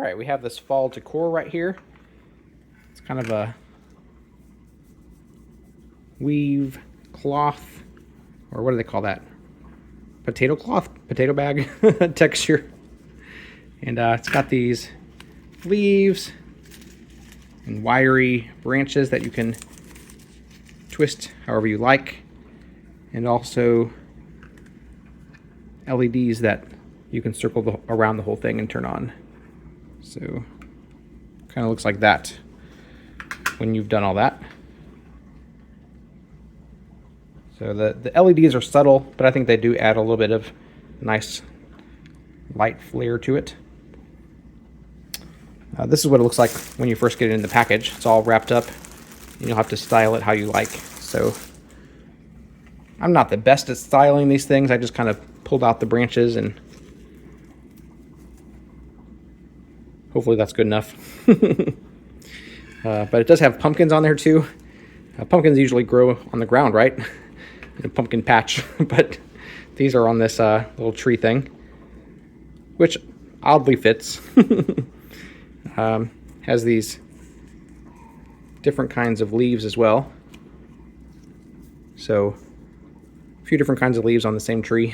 All right, we have this fall decor right here. It's kind of a weave cloth, or what do they call that? Potato cloth? Potato bag texture. And it's got these leaves and wiry branches that you can twist however you like. And also LEDs that you can circle around the whole thing and turn on. So kind of looks like that when you've done all that. So the LEDs are subtle, but I think they do add a little bit of nice light flare to it. This is what it looks like when you first get it in the package. It's all wrapped up, and you'll have to style it how you like. So I'm not the best at styling these things. I just kind of pulled out the branches, and hopefully that's good enough. But it does have pumpkins on there too. Pumpkins usually grow on the ground, right? In a pumpkin patch, but these are on this little tree thing, which oddly fits. Has these different kinds of leaves as well. So a few different kinds of leaves on the same tree.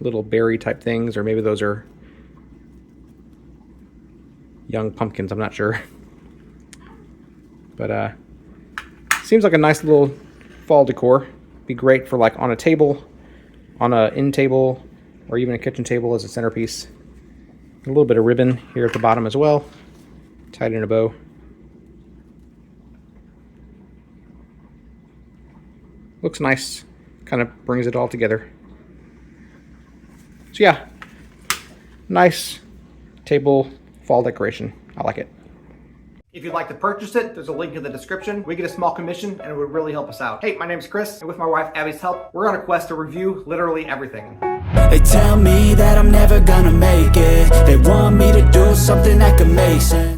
Little berry type things, or maybe those are young pumpkins, I'm not sure. But seems like a nice little fall decor. Be great for like on a table, on a end table, or even a kitchen table as a centerpiece. A little bit of ribbon here at the bottom as well, tied in a bow. Looks nice, kind of brings it all together. So yeah, nice table fall decoration. I like it. If you'd like to purchase it, there's a link in the description. We get a small commission and it would really help us out. Hey, my name's Chris, and with my wife Abby's help, we're on a quest to review literally everything. They tell me that I'm never gonna make it. They want me to do something that could make sense.